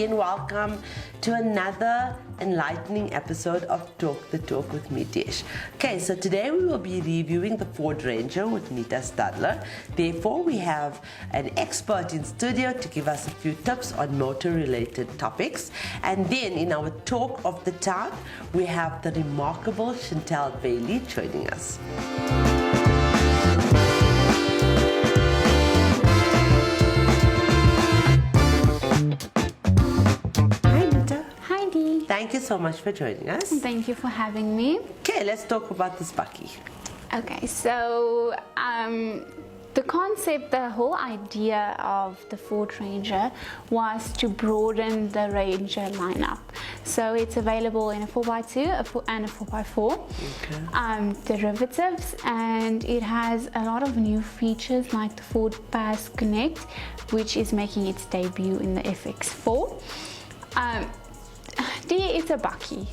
everybody, and welcome to another enlightening episode of Talk the Talk with me, Desh. Okay, so today we will be reviewing the Ford Ranger with Nita Stadler. Therefore, we have an expert in studio to give us a few tips on motor-related topics. And then in our Talk of the Town, we have the remarkable Chantal Bailie joining us. Thank you so much for joining us. Thank you for having me. Okay, let's talk about this bakkie. Okay, so the concept, the whole idea of the Ford Ranger was to broaden the Ranger lineup. So it's available in a 4x2 and a 4x4 derivatives, and it has a lot of new features like the Ford Pass Connect, which is making its debut in the FX4. It's a bakkie.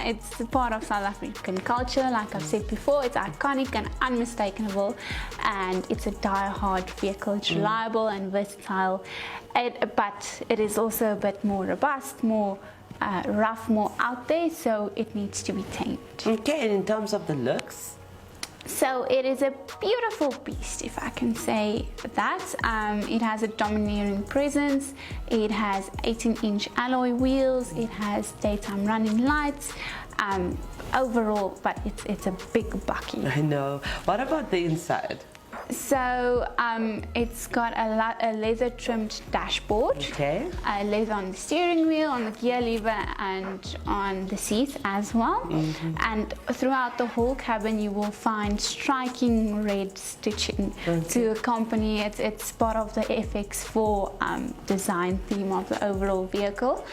It's a part of South African culture. Like I've said before, it's iconic and unmistakable, and it's a die-hard vehicle. It's reliable and versatile, but it is also a bit more robust, more rough, more out there, so it needs to be tamed. Okay, and in terms of the looks? So it is a beautiful beast, if I can say that. It has a domineering presence. It has 18-inch alloy wheels. It has daytime running lights. Overall, but it's a big bakkie. I know. What about the inside? So it's got a leather trimmed dashboard, leather on the steering wheel, on the gear lever, and on the seats as well. And throughout the whole cabin you will find striking red stitching to accompany it. It's part of the FX4 design theme of the overall vehicle.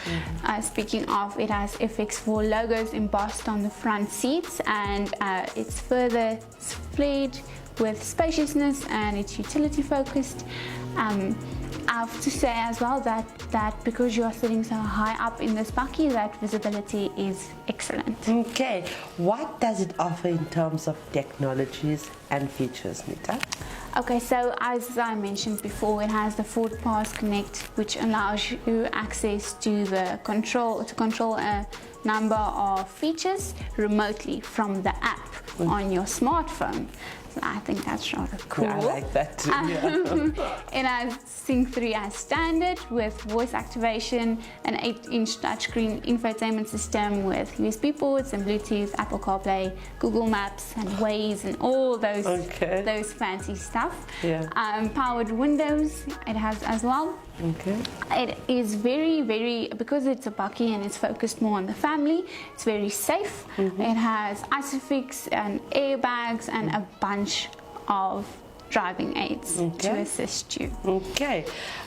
Speaking of, it has FX4 logos embossed on the front seats, and it's further displayed with spaciousness, and it's utility focused. I have to say as well that because you are sitting so high up in this bakkie, that visibility is excellent. Okay, what does it offer in terms of technologies and features, Nita? Okay, so as I mentioned before, it has the Ford Pass Connect, which allows you access to control a number of features remotely from the app on your smartphone. I think that's rather cool. Yeah, I like that too. It has Sync 3 as standard with voice activation, an 8-inch touchscreen infotainment system with USB ports and Bluetooth, Apple CarPlay, Google Maps, and Waze, and all those fancy stuff. Powered windows it has as well. It is very, because it's a bakkie and it's focused more on the family, it's very safe. It has ISOFIX and airbags and a bunch of driving aids to assist you.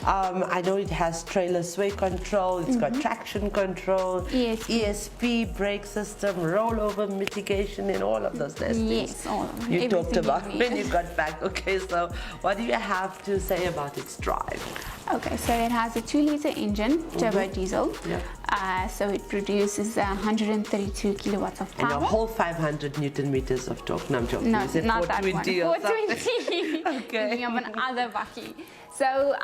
I know it has trailer sway control, it's got traction control, ESP, brake system, rollover mitigation, and all of those nice things. Yes, all of them. You talked about when you got back. Okay, so what do you have to say about its drive? Okay, so it has a 2-liter engine, turbo diesel. So it produces 132 kilowatts of power. And a whole 500 Newton meters of torque. No, I'm joking. No, is it not that one. 420. Thinking of another bakkie. So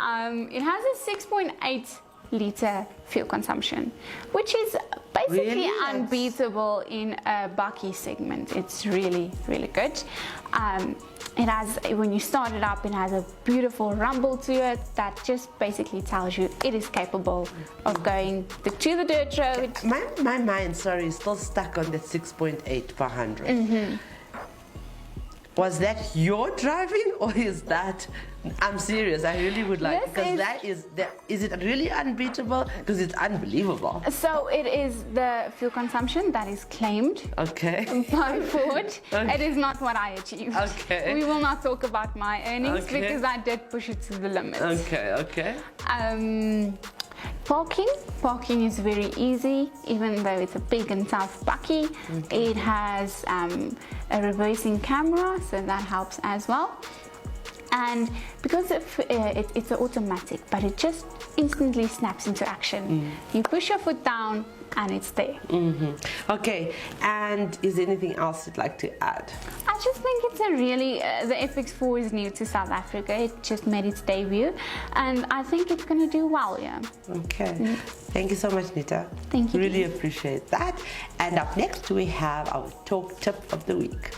it has a 6.8-liter fuel consumption, which is basically unbeatable in a bakkie segment. It's really, really good. It has, when you start it up, it has a beautiful rumble to it that just basically tells you it is capable of going to the dirt road. My mind, is still stuck on that 6.8 per 100. Was that your driving, or is that? I'm serious. I really would like, because is it really unbeatable? Because it's unbelievable. So it is the fuel consumption that is claimed by Ford. It is not what I achieved. We will not talk about my earnings because I did push it to the limit. Parking is very easy, even though it's a big and tough bakkie. It has a reversing camera, so that helps as well. And because it's automatic, but it just instantly snaps into action. You push your foot down, and it's there. Okay, and is there anything else you'd like to add? I just think it's a really, the FX4 is new to South Africa. It just made its debut, and I think it's going to do well, yeah. Okay. Thank you so much, Nita. Thank you. Really appreciate that. And up next, we have our talk tip of the week.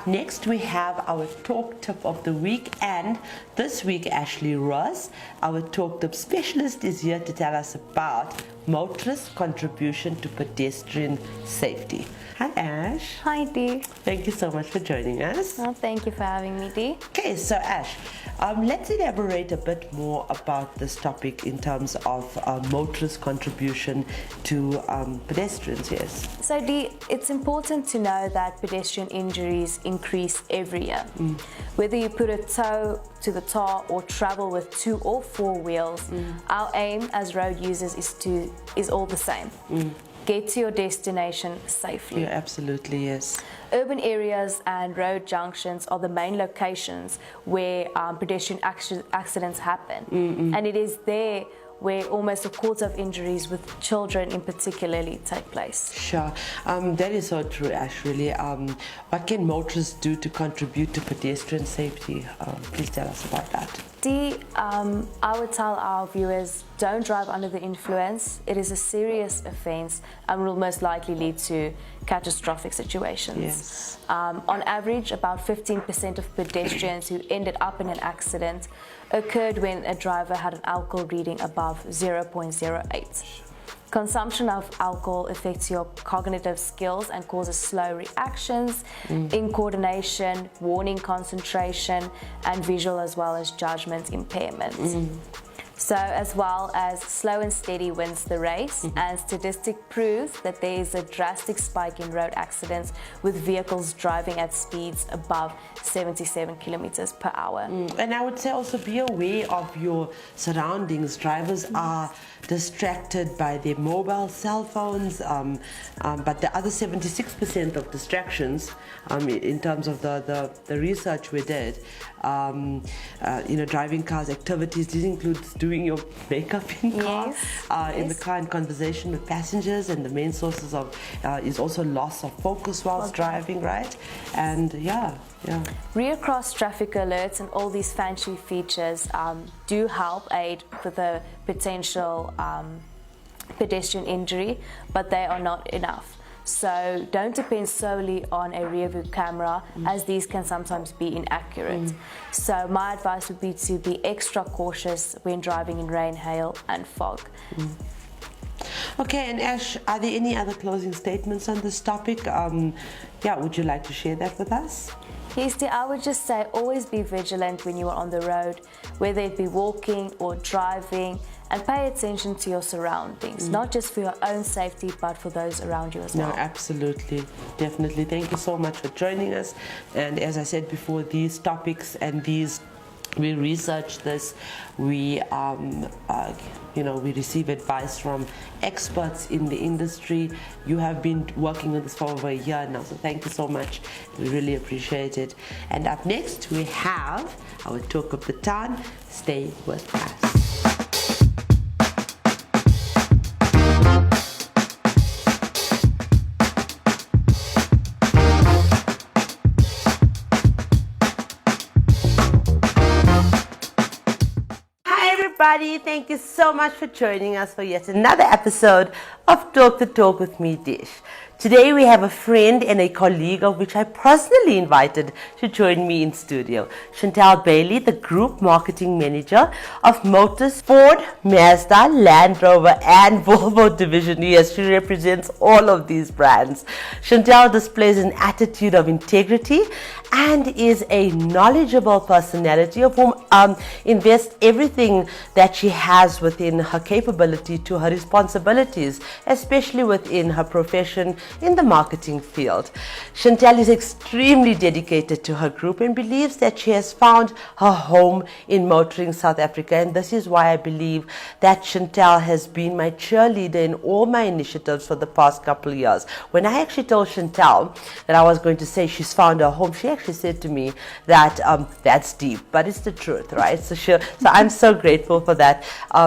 Next, we have our talk tip of the week, and this week Ashley Ross, our talk tip specialist, is here to tell us about motorists' contribution to pedestrian safety. Hi Ash. Hi Dee. Thank you so much for joining us. Well, thank you for having me, Dee. Okay, so Ash, let's elaborate a bit more about this topic in terms of motorists' contribution to pedestrians, yes. So Dee, it's important to know that pedestrian injuries increase every year. Whether you put a toe to the tar or travel with 2 or 4 wheels, our aim as road users is all the same. Get to your destination safely. Yeah, absolutely, yes. Urban areas and road junctions are the main locations where pedestrian accidents happen. And it is there where almost a quarter of injuries with children in particularly take place. Sure. That is so true, Ash, really. What can motorists do to contribute to pedestrian safety? Please tell us about that. Dee, I would tell our viewers, don't drive under the influence. It is a serious offence and will most likely lead to catastrophic situations. Yes. On average, about 15% of pedestrians who ended up in an accident occurred when a driver had an alcohol reading above 0.08. Consumption of alcohol affects your cognitive skills and causes slow reactions in coordination, warning, concentration, and visual as well as judgment impairment. So as well as slow and steady wins the race, and statistic proves that there is a drastic spike in road accidents with vehicles driving at speeds above 77 kilometers per hour. And I would say also be aware of your surroundings. Drivers are distracted by their mobile cell phones, but the other 76% of distractions, in terms of the research we did, driving cars, activities, this includes doing your makeup in car, in the car, and conversation with passengers, and the main sources of is also loss of focus whilst driving, right? And rear cross traffic alerts and all these fancy features do help aid with the potential pedestrian injury, but they are not enough. So don't depend solely on a rear view camera, as these can sometimes be inaccurate. So my advice would be to be extra cautious when driving in rain, hail and fog. Okay, and Ash, are there any other closing statements on this topic? Would you like to share that with us? Yes, dear, I would just say always be vigilant when you are on the road, whether it be walking or driving, and pay attention to your surroundings, not just for your own safety, but for those around you as well. No, absolutely, definitely. Thank you so much for joining us. And as I said before, these topics and we research this, we receive advice from experts in the industry. You have been working on this for over a year now, so thank you so much. We really appreciate it. And up next, we have our talk of the town. Stay with us. Thank you so much for joining us for yet another episode of Talk the Talk with me, Dish. Today we have a friend and a colleague of which I personally invited to join me in studio. Chantal Bailie, the Group Marketing Manager of Motus, Ford, Mazda, Landrover and Volvo division. Yes, she represents all of these brands. Chantal displays an attitude of integrity and is a knowledgeable personality of whom invests everything that she has within her capability to her responsibilities, especially within her profession, in the marketing field. Chantal is extremely dedicated to her group and believes that she has found her home in motoring South Africa, and this is why I believe that Chantal has been my cheerleader in all my initiatives for the past couple of years. When I actually told Chantal that I was going to say she's found her home, she actually said to me that that's deep, but it's the truth, right? So I'm so grateful for that,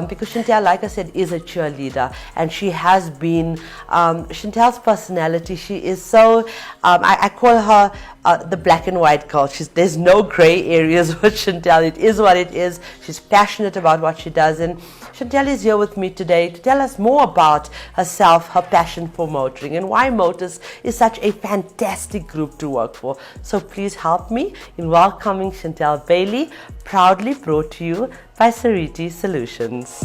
because Chantal, like I said, is a cheerleader, and she has been, Chantal's personality, she is so, I call her the black and white girl. There's no gray areas with Chantal. It is what it is. She's passionate about what she does, and Chantal is here with me today to tell us more about herself, her passion for motoring, and why Motus is such a fantastic group to work for. So please help me in welcoming Chantal Bailie, proudly brought to you by Sariti Solutions.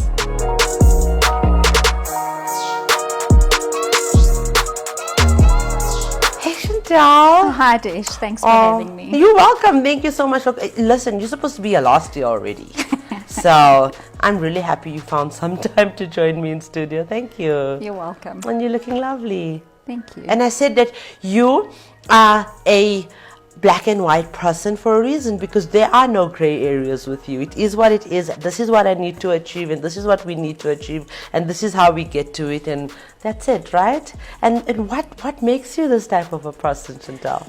Hey Chantal. Hi Dish, thanks for having me. You're welcome. Thank you so much. Look, listen, you're supposed to be here last year already. So I'm really happy you found some time to join me in studio. Thank you. You're welcome. And you're looking lovely. Thank you. And I said that you are a black and white person for a reason, because there are no gray areas with you. It is what it is. This is what I need to achieve, and this is what we need to achieve, and this is how we get to it, and that's it, right? And what makes you this type of a person, Chantal?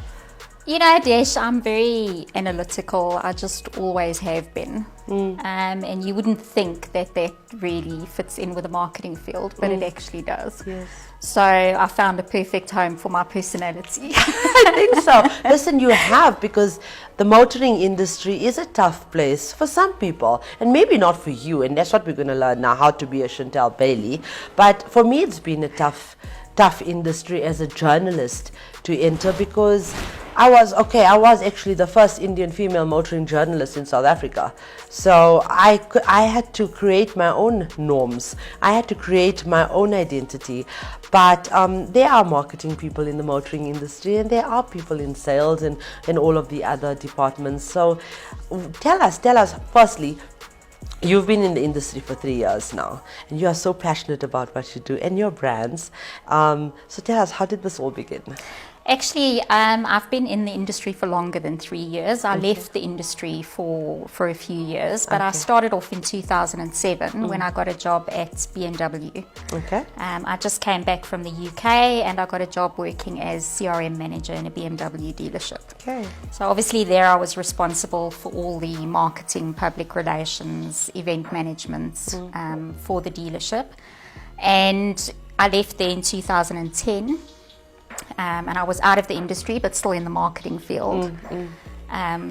You know, Dish, I'm very analytical. I just always have been. And you wouldn't think that that really fits in with the marketing field, but it actually does. Yes. So I found a perfect home for my personality. I think so. Listen, you have, because the motoring industry is a tough place for some people, and maybe not for you, and that's what we're going to learn now, how to be a Chantal Bailie. But for me, it's been a tough industry as a journalist to enter, because I was actually the first Indian female motoring journalist in South Africa. So I had to create my own norms. I had to create my own identity. But there are marketing people in the motoring industry, and there are people in sales and all of the other departments. So tell us, firstly, you've been in the industry for 3 years now, and you are so passionate about what you do and your brands. So tell us, how did this all begin? Actually, I've been in the industry for longer than 3 years. I left the industry for a few years, but I started off in 2007 when I got a job at BMW. Okay. I just came back from the UK, and I got a job working as CRM manager in a BMW dealership. Okay. So obviously there I was responsible for all the marketing, public relations, event management for the dealership. And I left there in 2010. And I was out of the industry, but still in the marketing field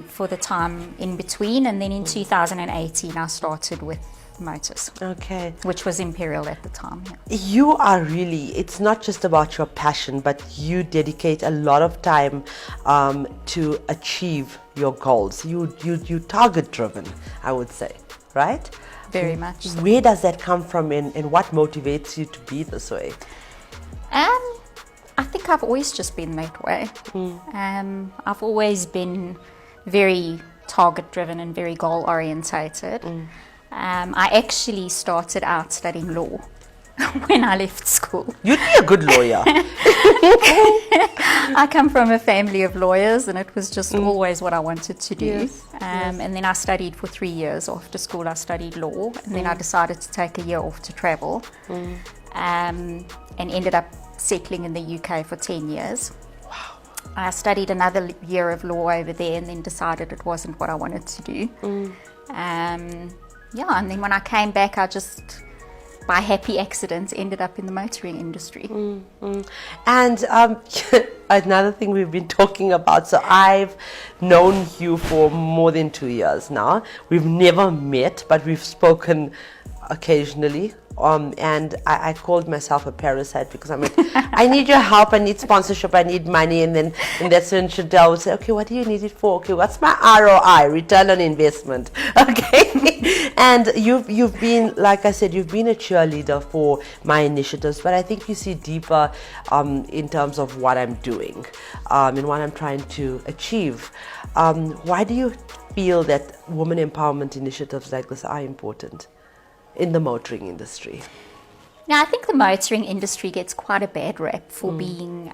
for the time in between. And then in 2018, I started with Motus, Okay. which was Imperial at the time. Yeah. You are really, it's not just about your passion, but you dedicate a lot of time to achieve your goals. You target driven, I would say, right? Very much. So. Where does that come from, and what motivates you to be this way? I think I've always just been that way. I've always been very target driven and very goal orientated. I actually started out studying law when I left school. You'd be a good lawyer. I come from a family of lawyers, and it was just always what I wanted to do. Yes, And then I studied for 3 years. After school, I studied law, and then I decided to take a year off to travel, and ended up settling in the UK for 10 years. Wow. I studied another year of law over there, and then decided it wasn't what I wanted to do. And then when I came back, I just, by happy accident, ended up in the motoring industry. And another thing we've been talking about, so I've known you for more than 2 years now. We've never met, but we've spoken occasionally. And I called myself a parasite, because I'm like, I need your help, I need sponsorship, I need money, and that's when Chantal would say, okay, what do you need it for? Okay, what's my ROI, return on investment? Okay. And you've been, like I said, you've been a cheerleader for my initiatives, but I think you see deeper in terms of what I'm doing and what I'm trying to achieve. Why do you feel that women empowerment initiatives like this are important in the motoring industry? Now, I think the motoring industry gets quite a bad rep for being,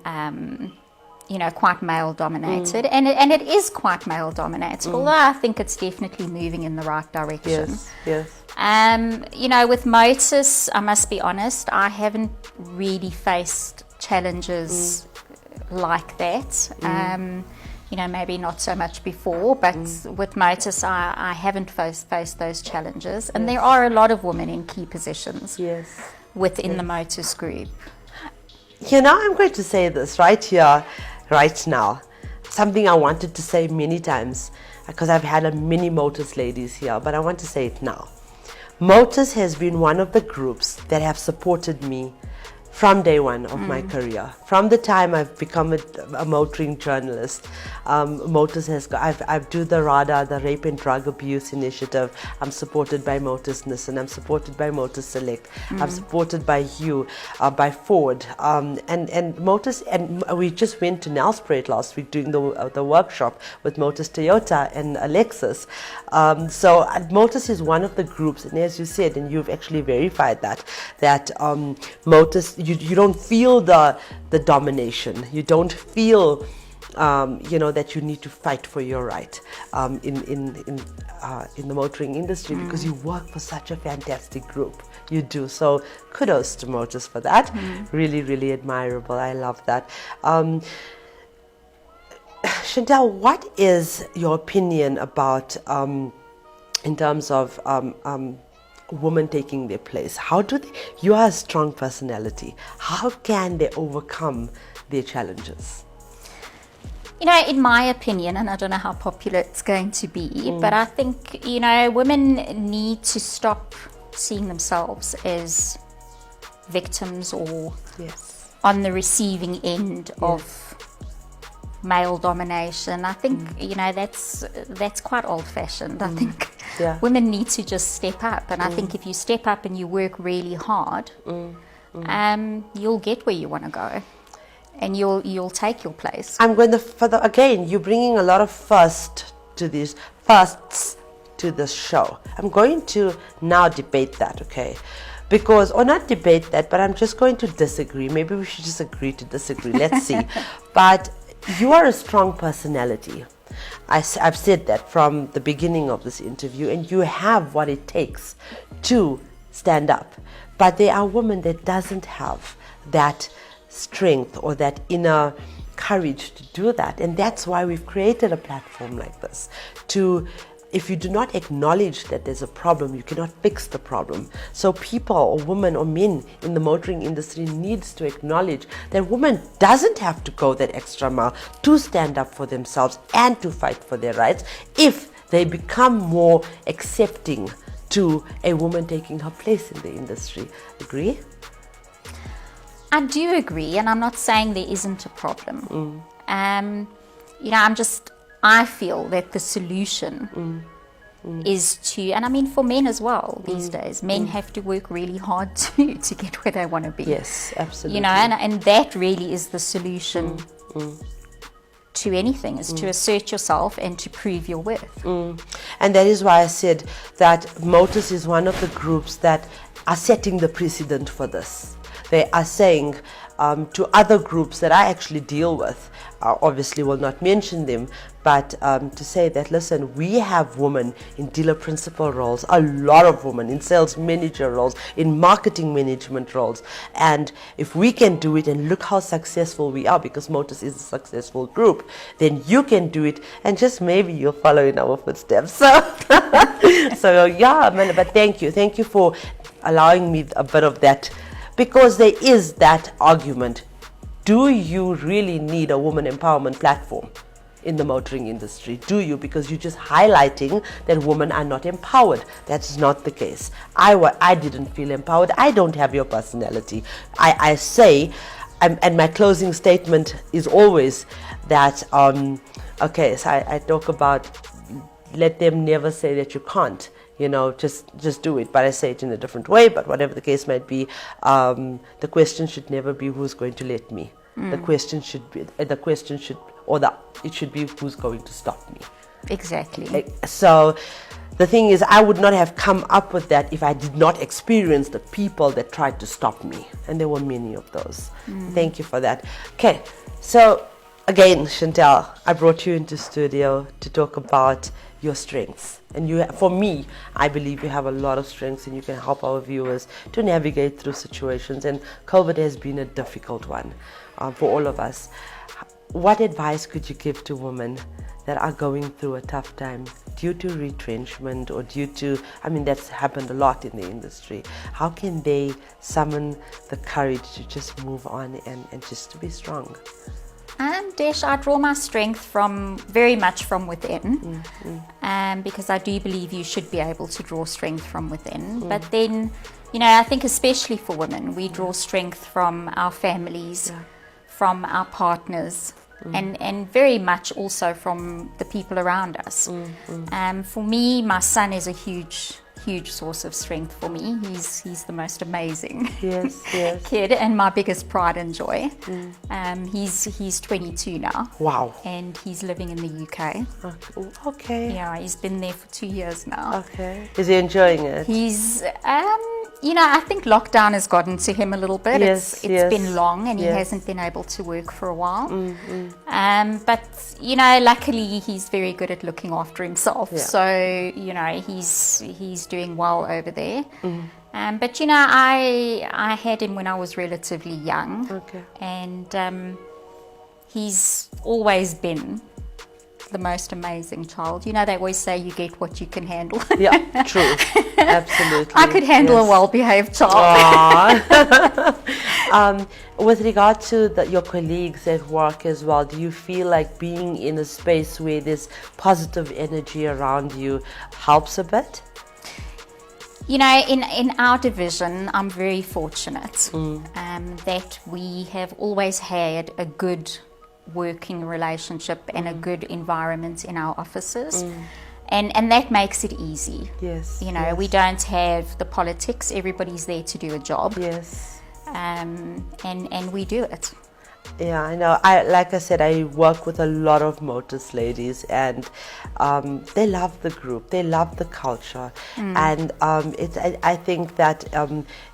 quite male dominated, and it is quite male dominated. Although I think it's definitely moving in the right direction. Yes. With Motus, I must be honest, I haven't really faced challenges like that. Maybe not so much before, but with Motus, I haven't faced those challenges. And there are a lot of women in key positions within the Motus group. I'm going to say this right here, right now. Something I wanted to say many times, because I've had many Motus ladies here, but I want to say it now. Motus has been one of the groups that have supported me from day one of my career. From the time I've become a motoring journalist, Motus has I do the RADA, the Rape and Drug Abuse Initiative. I'm supported by Motus Nissan. I'm supported by Motus Select. I'm supported by Hugh, by Ford, and Motus. And we just went to Nelspruit last week doing the workshop with Motus Toyota and Lexus. So Motus is one of the groups, and as you said, and you've actually verified that Motus. You don't feel the domination. You don't feel that you need to fight for your right in the motoring industry, because you work for such a fantastic group. You do. So kudos to Motus for that. Really, really admirable. I love that. Chantal, what is your opinion about in terms of women taking their place? How do they, you are a strong personality, how can they overcome their challenges? In my opinion, and I don't know how popular it's going to be, but I think, women need to stop seeing themselves as victims or on the receiving end of male domination. I think, that's quite old-fashioned. I think women need to just step up, and I think if you step up and you work really hard, you'll get where you want to go, and you'll take your place. I'm going to again, you're bringing a lot of firsts to this show. I'm going to now debate that, okay? Because, or not debate that, but I'm just going to disagree. Maybe we should just agree to disagree. Let's see. But you are a strong personality. I've said that from the beginning of this interview, and you have what it takes to stand up. But there are women that doesn't have that strength or that inner courage to do that, and that's why we've created a platform like this to. If you do not acknowledge that there's a problem, you cannot fix the problem. So people or women or men in the motoring industry needs to acknowledge that women doesn't have to go that extra mile to stand up for themselves and to fight for their rights if they become more accepting to a woman taking her place in the industry. Agree? I do agree, and I'm not saying there isn't a problem. I feel that the solution is to, and I mean for men as well these days, men have to work really hard too to get where they want to be. Yes, absolutely. And that really is the solution to anything, is to assert yourself and to prove your worth. And that is why I said that Motus is one of the groups that are setting the precedent for this. They are saying to other groups that I actually deal with, obviously will not mention them, but to say that, listen, we have women in dealer principal roles, a lot of women in sales manager roles, in marketing management roles, and if we can do it, and look how successful we are, because Motus is a successful group, then you can do it, and just maybe you'll follow in our footsteps. So yeah, man, but thank you for allowing me a bit of that, because there is that argument. Do you really need a woman empowerment platform in the motoring industry? Do you? Because you're just highlighting that women are not empowered. That's not the case. I didn't feel empowered. I don't have your personality. I say, and my closing statement is always that, okay, so I talk about, let them never say that you can't. Just do it. But I say it in a different way. But whatever the case might be, the question should never be who's going to let me. The question should be, it should be who's going to stop me. Exactly. So, the thing is, I would not have come up with that if I did not experience the people that tried to stop me. And there were many of those. Thank you for that. Okay, so again, Chantal, I brought you into studio to talk about your strengths. And you, for me, I believe you have a lot of strengths and you can help our viewers to navigate through situations. And COVID has been a difficult one for all of us. What advice could you give to women that are going through a tough time due to retrenchment or due to, I mean, that's happened a lot in the industry? How can they summon the courage to just move on and just to be strong? Desh, I draw my strength from very much from within, because I do believe you should be able to draw strength from within. But then, you know, I think especially for women, we draw strength from our families, from our partners, and very much also from the people around us. For me, my son is a huge source of strength for me. He's the most amazing kid and my biggest pride and joy. He's 22 now. Wow. And he's living in the UK. Okay. Yeah, he's been there for 2 years now. Okay. Is he enjoying it? He's you know, I think lockdown has gotten to him a little bit. It's been long and he hasn't been able to work for a while. But, you know, luckily he's very good at looking after himself. Yeah. So, you know, he's doing well over there. But, you know, I had him when I was relatively young. Okay. And he's always been the most amazing child. You know, they always say you get what you can handle. Yeah, true. Absolutely. I could handle a well-behaved child. With regard to your colleagues at work as well, do you feel like being in a space where there's positive energy around you helps a bit? You know, in our division, I'm very fortunate that we have always had a good working relationship and a good environment in our offices. And that makes it easy. Yes. You know, we don't have the politics. Everybody's there to do a job. Yes. And we do it. Yeah, I know. Like I said, I work with a lot of Motus ladies, and they love the group. They love the culture, and I think that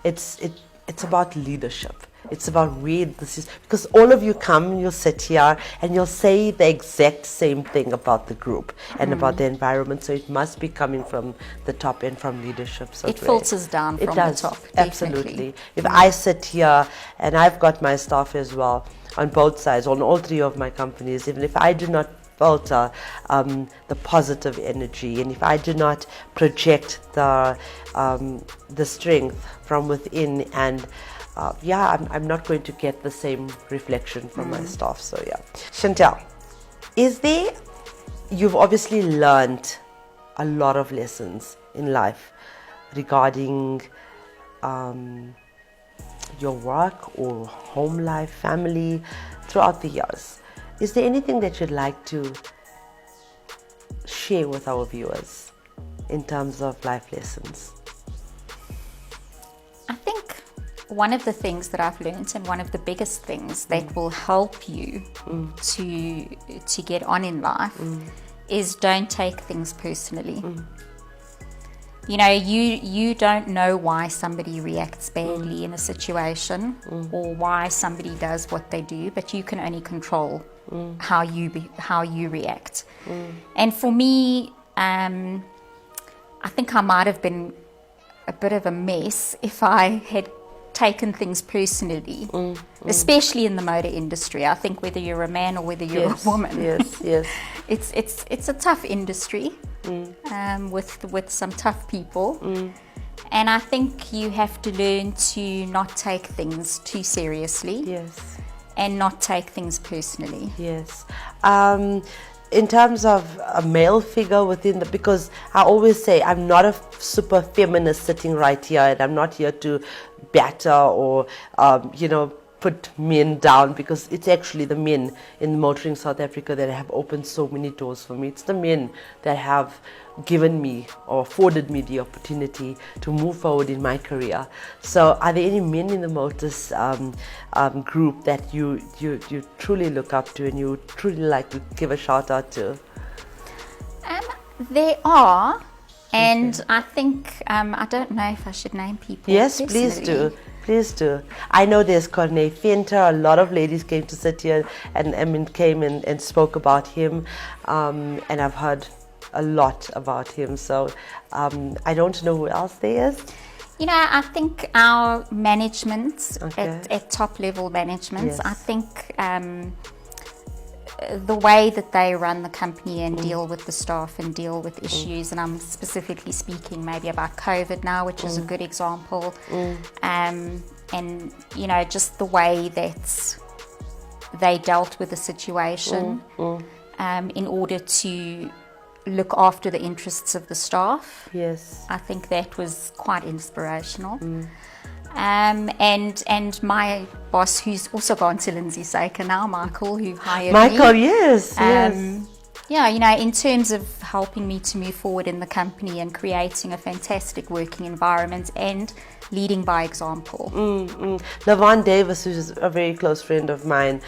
it's about leadership. It's about where this is, because all of you come and you'll sit here and you'll say the exact same thing about the group and about the environment. So it must be coming from the top and from leadership. So it filters down from the top. Absolutely. If I sit here and I've got my staff as well on both sides, on all three of my companies, even if I do not filter the positive energy, and if I do not project the strength from within, and I'm not going to get the same reflection from my staff. So yeah. Chantal, you've obviously learned a lot of lessons in life regarding your work or home life, family, throughout the years. Is there anything that you'd like to share with our viewers in terms of life lessons? I think one of the things that I've learned, and one of the biggest things that will help you to get on in life, is don't take things personally. You know, you don't know why somebody reacts badly in a situation or why somebody does what they do, but you can only control how you react. And for me, I think I might have been a bit of a mess if I had taken things personally, especially in the motor industry. I think whether you're a man or whether you're a woman, it's a tough industry with some tough people, and I think you have to learn to not take things too seriously, and not take things personally. In terms of a male figure within because I always say I'm not a super feminist sitting right here, and I'm not here to batter or put men down, because it's actually the men in motoring South Africa that have opened so many doors for me. It's the men that have given me or afforded me the opportunity to move forward in my career. So are there any men in the Motus group that you truly look up to and you truly like to give a shout out to? There are, And I think, I don't know if I should name people. Yes, please do. Please do. I know there's Corne Finter. A lot of ladies came to sit here and came and spoke about him. And I've heard a lot about him. So I don't know who else there is. You know, I think our management, at top level management, Yes. I think the way that they run the company and deal with the staff and deal with issues, and I'm specifically speaking maybe about COVID now, which is a good example, and you know, just the way that they dealt with the situation in order to look after the interests of the staff. Yes. I think that was quite inspirational. And my boss, who's also gone to Lindsay Saker now, Michael, who hired Michael, me. yes, yes. Yeah, you know, in terms of helping me to move forward in the company and creating a fantastic working environment and leading by example. Lavon Davis, who's a very close friend of mine,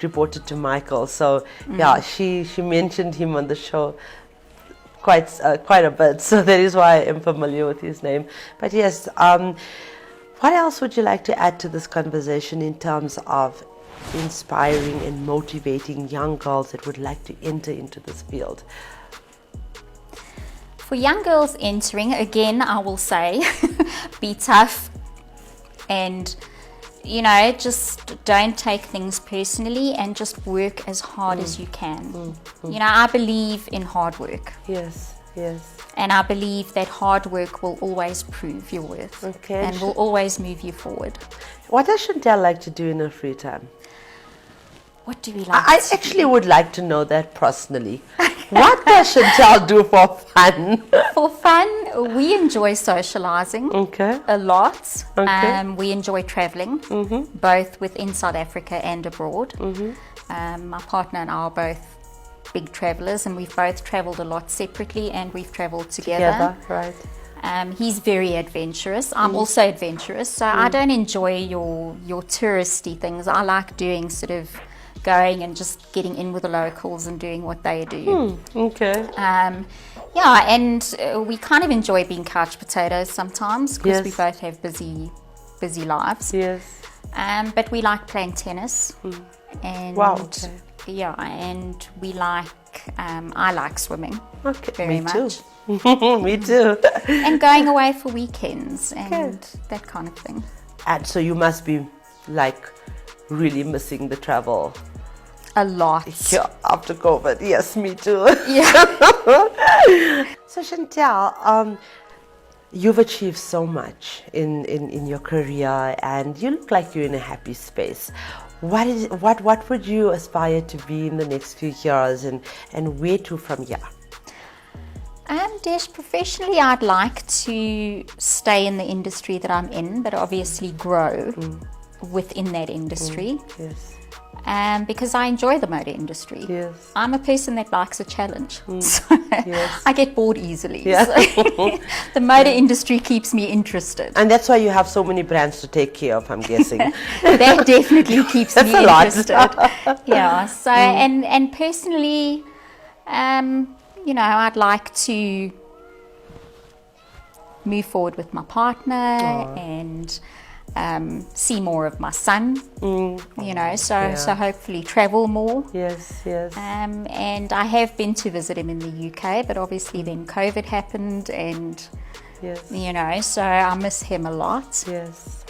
reported to Michael. So yeah, she mentioned him on the show quite a bit. So that is why I am familiar with his name. But yes, what else would you like to add to this conversation in terms of inspiring and motivating young girls that would like to enter into this field? For young girls entering, again, I will say, be tough and, you know, just don't take things personally and just work as hard as you can. You know, I believe in hard work. Yes, yes. And I believe that hard work will always prove your worth and will always move you forward. What does Chantal like to do in her free time? What do we like I actually would like to know that personally. What does Chantal do for fun? For fun, we enjoy socializing a lot. We enjoy traveling, both within South Africa and abroad. My partner and I are both big travelers, and we've both traveled a lot separately and we've traveled together. Right. He's very adventurous. I'm also adventurous, so I don't enjoy your touristy things. I like doing sort of going and just getting in with the locals and doing what they do. Yeah, and we kind of enjoy being couch potatoes sometimes because we both have busy lives. Yes. But we like playing tennis. And yeah, and we like I like swimming very much. Me too. And going away for weekends and that kind of thing. And so you must be like really missing the travel. A lot. Yeah, after COVID. Yes, me too. Yeah. So Chantal, you've achieved so much in your career and you look like you're in a happy space. What would you aspire to be in the next few years and where to from here? Desh, professionally I'd like to stay in the industry that I'm in, but obviously grow within that industry. Yes. Because I enjoy the motor industry. Yes. I'm a person that likes a challenge. So I get bored easily. Yeah. So the motor industry keeps me interested. And that's why you have so many brands to take care of, I'm guessing. That definitely keeps me interested. Yeah. So and personally, you know, I'd like to move forward with my partner and see more of my son, you know, so hopefully travel more. Yes. And I have been to visit him in the UK, but obviously then COVID happened and, you know, so I miss him a lot. Yes.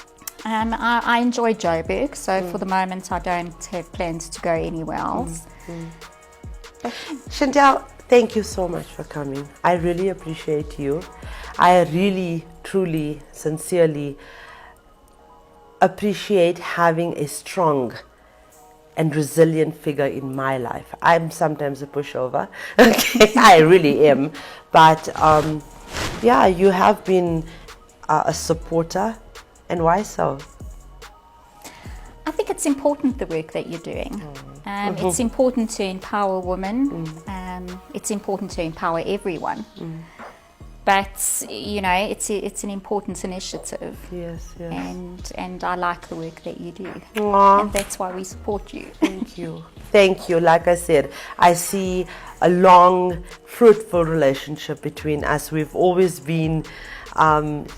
I enjoy Joburg, so for the moment I don't have plans to go anywhere else. Chantal, thank you so much for coming. I really appreciate you. I really, truly, sincerely appreciate having a strong and resilient figure in my life. I'm sometimes a pushover. Okay, I really am. But yeah, you have been a supporter. And why so? I think it's important, the work that you're doing. It's important to empower women. It's important to empower everyone. But, you know, it's an important initiative. Yes. And I like the work that you do. Aww. And that's why we support you. Thank you. Thank you. Like I said, I see a long, fruitful relationship between us. We've always been,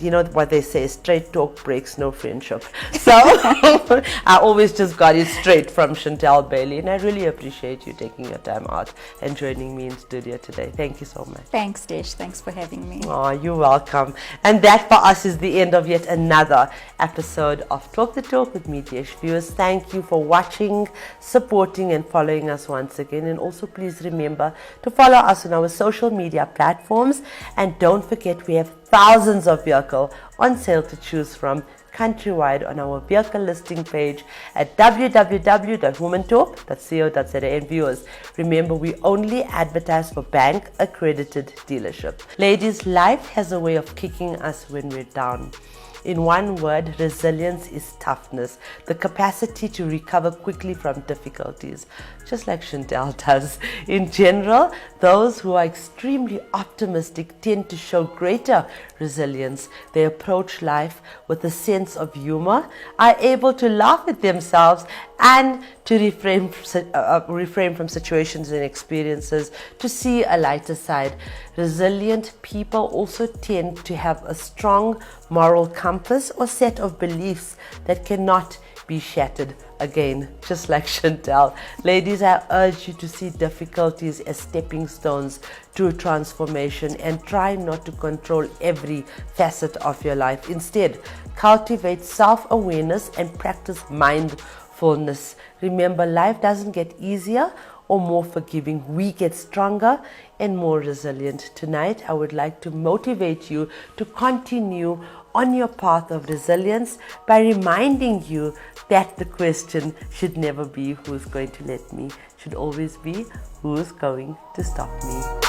you know what they say, straight talk breaks no friendship. So I always just got it straight from Chantal, Bailie, and I really appreciate you taking your time out and joining me in studio today. Thank you so much. Thanks, Dish. Thanks for having me. Oh, you're welcome. And that for us is the end of yet another episode of Talk the Talk with me, Dish. Viewers, thank you for watching, supporting and following us once again. And also please remember to follow us on our social media platforms. And don't forget, we have thousands of vehicles on sale to choose from countrywide on our vehicle listing page at www.womantalk.co.za. And viewers, remember, we only advertise for bank accredited dealership. Ladies, life has a way of kicking us when we're down. In one word, resilience is toughness, the capacity to recover quickly from difficulties, just like Chantal does. In general, those who are extremely optimistic tend to show greater resilience. They approach life with a sense of humor, are able to laugh at themselves and to refrain from situations and experiences, to see a lighter side. Resilient people also tend to have a strong moral compass or set of beliefs that cannot be shattered. Again, just like Chantal. Ladies, I urge you to see difficulties as stepping stones to transformation and try not to control every facet of your life. Instead, cultivate self-awareness and practice mindfulness. Remember, life doesn't get easier or more forgiving. We get stronger and more resilient. Tonight, I would like to motivate you to continue on your path of resilience by reminding you that the question should never be who's going to let me, should always be who's going to stop me.